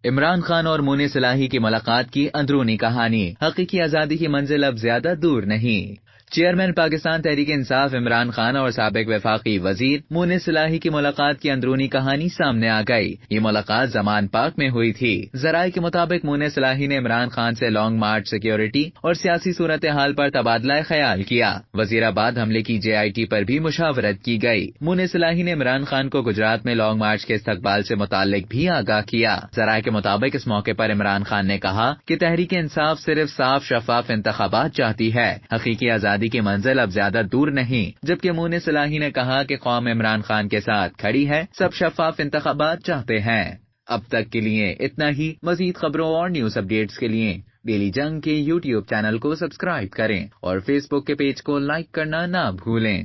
عمران خان اور مونس الہی کی ملاقات کی اندرونی کہانی، حقیقی آزادی کی منزل اب زیادہ دور نہیں۔ چیئرمین پاکستان تحریک انصاف عمران خان اور سابق وفاقی وزیر مونس الہی کی ملاقات کی اندرونی کہانی سامنے آ گئی۔ یہ ملاقات زمان پاک میں ہوئی تھی۔ ذرائع کے مطابق مونس الہی نے عمران خان سے لانگ مارچ سیکیورٹی اور سیاسی صورتحال پر تبادلہ خیال کیا۔ وزیرآباد حملے کی JIT پر بھی مشاورت کی گئی۔ مونس الہی نے عمران خان کو گجرات میں لانگ مارچ کے استقبال سے متعلق بھی آگاہ کیا۔ ذرائع کے مطابق اس موقع پر عمران خان نے کہا کہ تحریک انصاف صرف صاف شفاف انتخابات چاہتی ہے، حقیقی آزادی کی منزل اب زیادہ دور نہیں، جبکہ مونس الہی نے کہا کہ قوم عمران خان کے ساتھ کھڑی ہے، سب شفاف انتخابات چاہتے ہیں۔ اب تک کے لیے اتنا ہی۔ مزید خبروں اور نیوز اپڈیٹس کے لیے ڈیلی جنگ کے YouTube چینل کو سبسکرائب کریں اور فیس بک کے پیج کو لائک کرنا نہ بھولیں۔